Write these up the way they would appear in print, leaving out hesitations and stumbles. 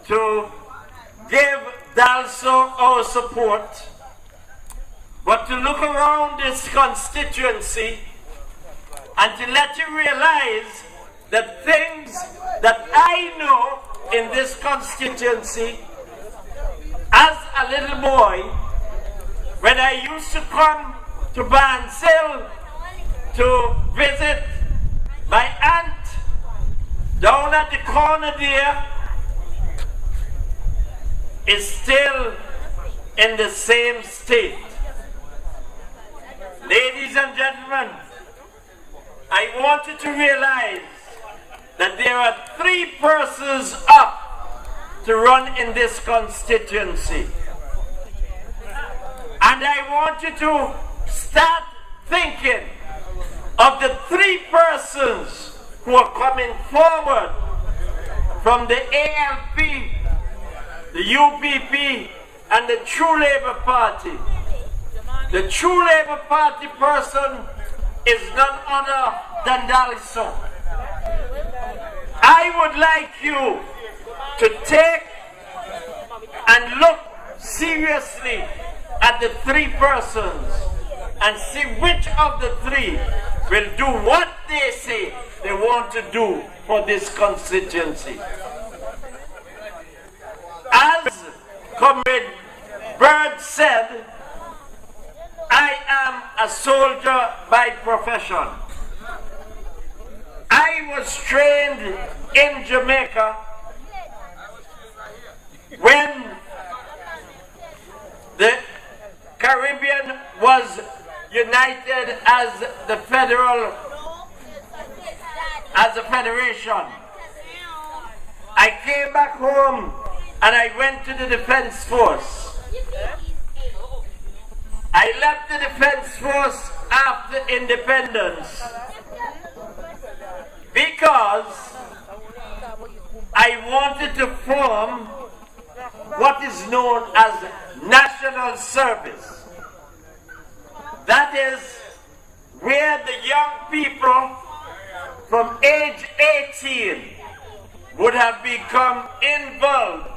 to give Dalso our support, but to look around this constituency and to let you realize that things that I know in this constituency as a little boy, when I used to come to Bansil to visit my aunt down at the corner there, is still in the same state. Ladies and gentlemen, I want you to realize that there are 3 persons up to run in this constituency. And I want you to start thinking of the 3 persons who are coming forward from the ALP, the UPP, and the True Labour Party. The True Labour Party person is none other than Dalso. I would like you to take and look seriously at the 3 persons and see which of the 3 will do what they say they want to do for this constituency. As Comrade Bird said, I am a soldier by profession. I was trained in Jamaica when the Caribbean was united as a federation. I came back home and I went to the Defense Force. I left the Defense Force after independence because I wanted to form what is known as national service. That is where the young people from age 18 would have become involved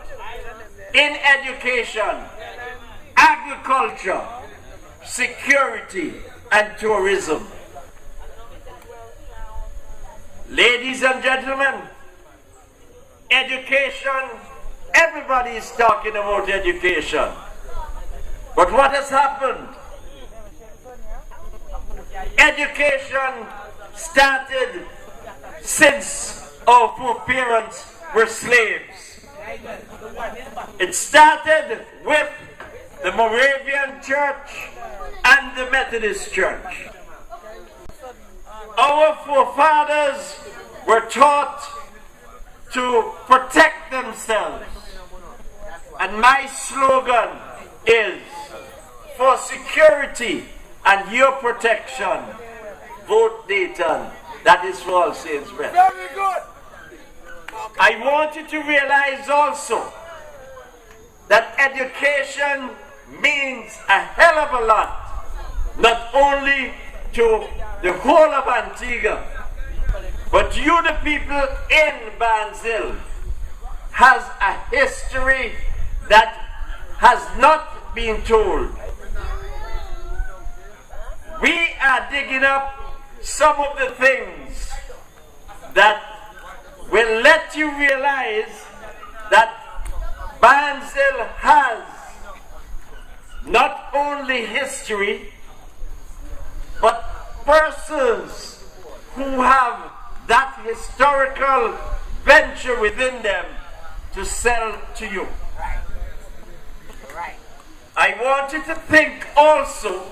in education, agriculture, security, and tourism. Ladies and gentlemen, education, everybody is talking about education. But what has happened? Education started since our foreparents were slaves. It started with the Moravian Church and the Methodist Church. Our forefathers were taught to protect themselves. And my slogan is, for security and your protection, vote Dayton. That is for All Saints Breath. Very good. I want you to realize also that education means a hell of a lot, not only to the whole of Antigua, but you, the people in Bansil, has a history that has not been told. We are digging up some of the things that will let you realize that Bansil has not only history, but persons who have that historical venture within them to sell to you. I want you to think also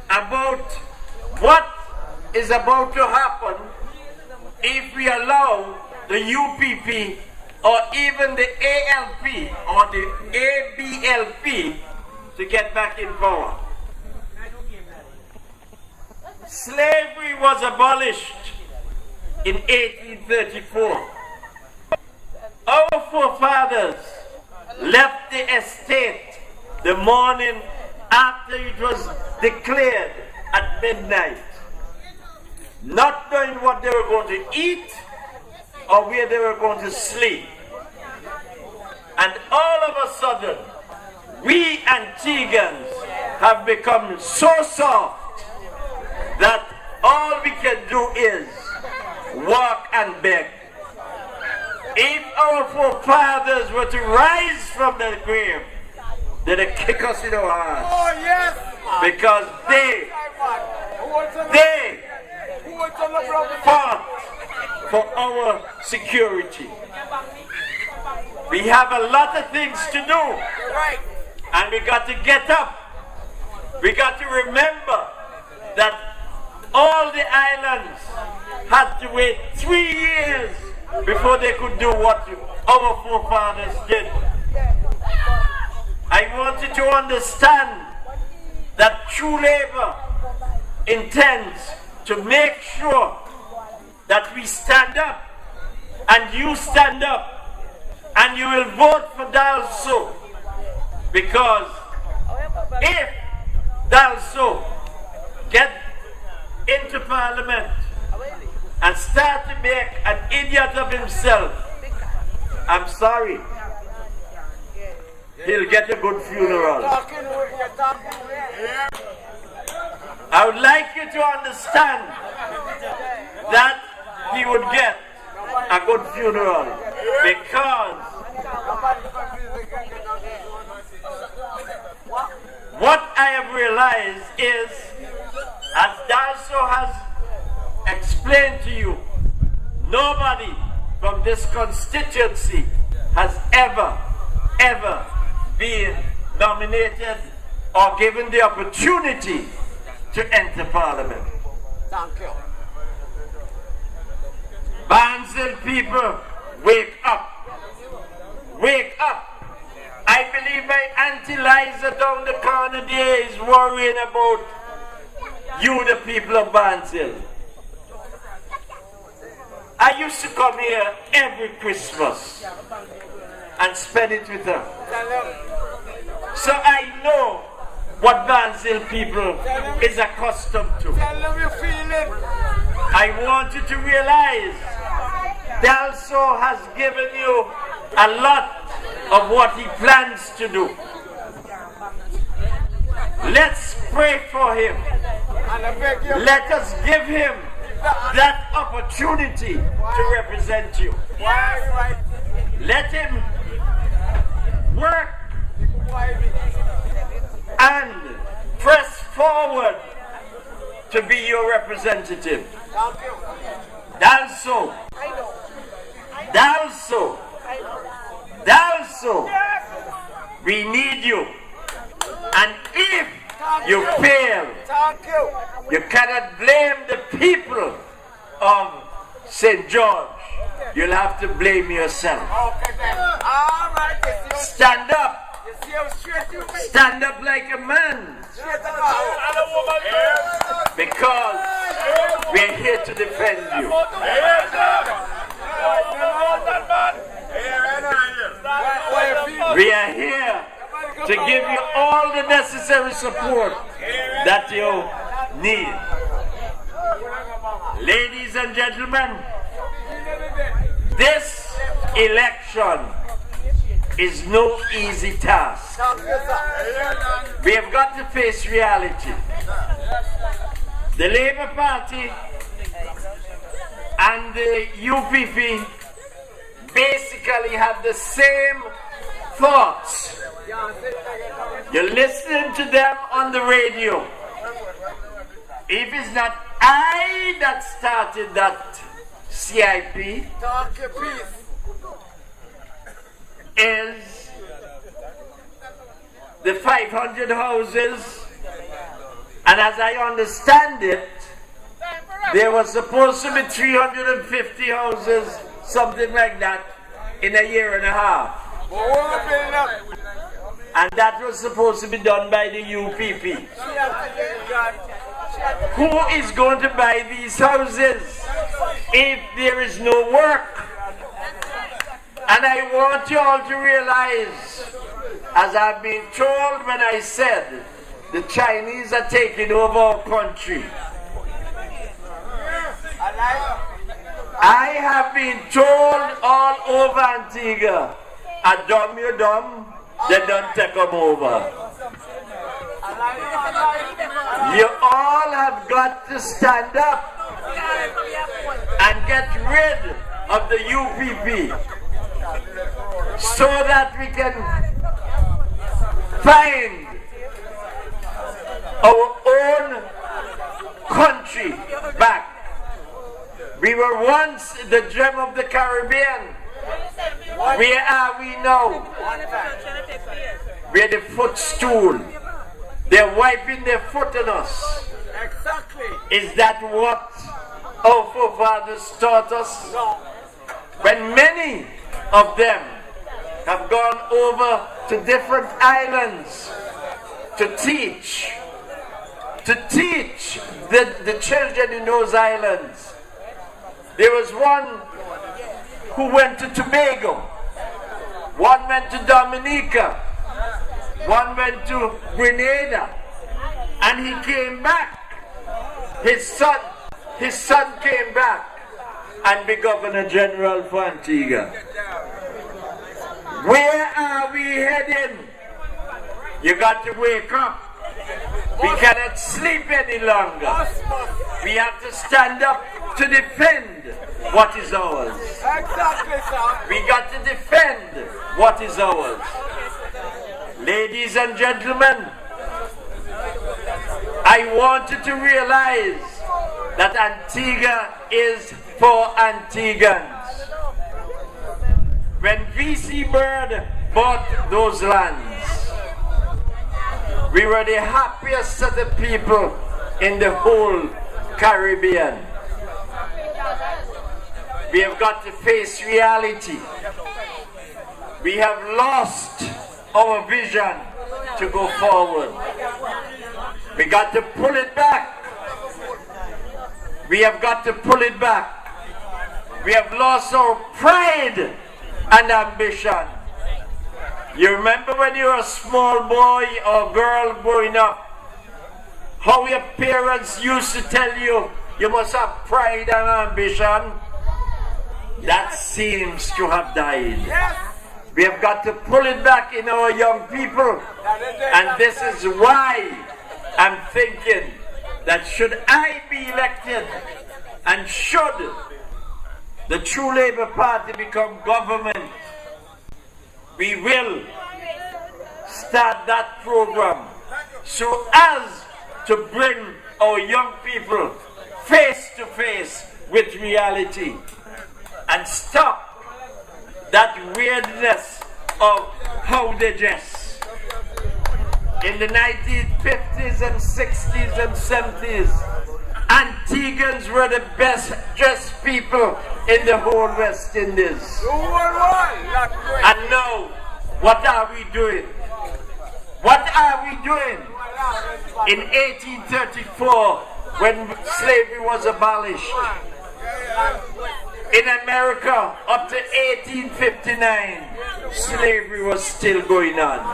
about what is about to happen if we allow the UPP or even the ALP or the ABLP to get back in power. Slavery was abolished in 1834. Our forefathers left the estate the morning after it was declared at midnight, not knowing what they were going to eat or where they were going to sleep. a sudden, we Antiguans have become so soft that all we can do is walk and beg. If our forefathers were to rise from the grave, they'd kick us in our hearts. Oh, yes. Because they fought for our security. We have a lot of things to do. And we got to get up. We got to remember that all the islands had to wait 3 years before they could do what our forefathers did. I want you to understand that true labor intends to make sure that we stand up, and you stand up, and you will vote for Dalso, because if Dalso get into Parliament and start to make an idiot of himself, I'm sorry, he'll get a good funeral. I would like you to understand that he would get a good funeral, because what I have realized is, as Dalso has explained to you, nobody from this constituency has ever been nominated or given the opportunity to enter Parliament. Thank you. Barnsley people, wake up. Wake up. I believe my Auntie Liza down the corner there is worrying about you, the people of Barnsley. I used to come here every Christmas and spend it with her. So I know what Barnsley people is accustomed to. I want you to realize Dalso has given you a lot of what he plans to do. Let's pray for him. Let us give him that opportunity to represent you. Let him work and press forward to be your representative. Dalso, Dalso, Dalso, we need you. And if you fail, you cannot blame the people of St. George. You'll have to blame yourself. Stand up. Stand up like a man. Because we're here to defend you. We are here to give you all the necessary support that you need. Ladies and gentlemen, this election is no easy task. We have got to face reality. The Labour Party and the UPP basically have the same thoughts. You're listening to them on the radio. If it's not I that started that CIP, is the 500 houses, and as I understand it, there was supposed to be 350 houses, something like that, in a year and a half. And that was supposed to be done by the UPP. Who is going to buy these houses if there is no work? And I want you all to realize, as I've been told when I said the Chinese are taking over our country, I have been told all over Antigua, a dumb you dumb, they don't take them over. You all have got to stand up and get rid of the UPP so that we can find our own country back. We were once the gem of the Caribbean. Where are we now? We're the footstool. They're wiping their foot on us. Exactly. Is that what our forefathers taught us? No. When many of them have gone over to different islands to teach the children in those islands. There was one who went to Tobago, one went to Dominica, one went to Grenada, and he came back. His son came back and be Governor General for Antigua. Where are we heading? You got to wake up. We cannot sleep any longer. We have to stand up to defend what is ours. Exactly, sir. We got to defend what is ours. Ladies and gentlemen, I want you to realize that Antigua is for Antiguans. When V.C. Bird bought those lands, we were the happiest set of people in the whole Caribbean. We have got to face reality. We have lost our vision to go forward. We got to pull it back. We have got to pull it back. We have lost our pride and ambition. You remember when you were a small boy or girl growing up, how your parents used to tell you, you must have pride and ambition? That seems to have died. We have got to pull it back in our young people. And this is why I'm thinking that should I be elected and should the True Labour Party become government, we will start that program so as to bring our young people face to face with reality and stop that weirdness of how they dress. In the 1950s and 60s and 70s, Antiguans were the best dressed people in the whole West Indies. And now, what are we doing? What are we doing? In 1834, when slavery was abolished, in America, up to 1859, slavery was still going on.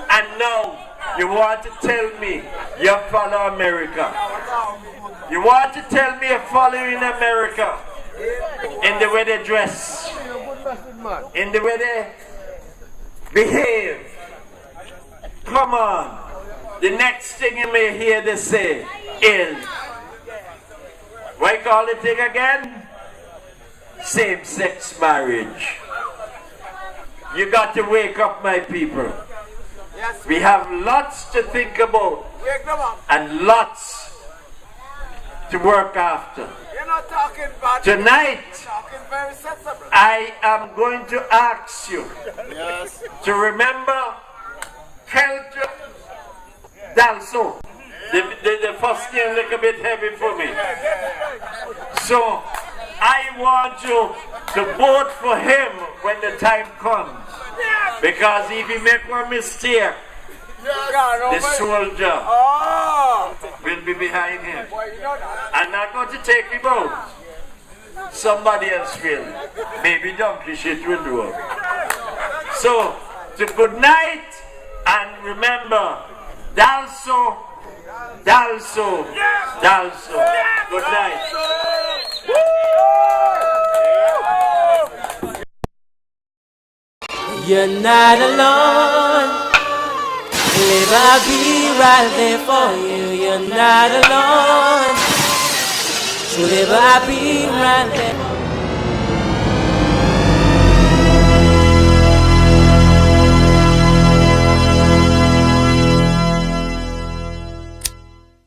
And now, you want to tell me you follow America. You want to tell me you're following America in the way they dress, in the way they behave. Come on. The next thing you may hear they say is, what you call the thing again? Same-sex marriage. You got to wake up, my people. We have lots to think about and lots to work after. Tonight, I am going to ask you to remember Kelter Dalso. The first name a little bit heavy for me. So I want you to vote for him when the time comes. Because if he make one mistake, the soldier will be behind him. I'm not going to take him out. Somebody else will. Maybe donkey shit will do it. So, good night, and remember, Dalso, Dalso, Dalso. Good night. You're not alone. Live, I'll be right there for you. You're not alone. So live, I'll be right there.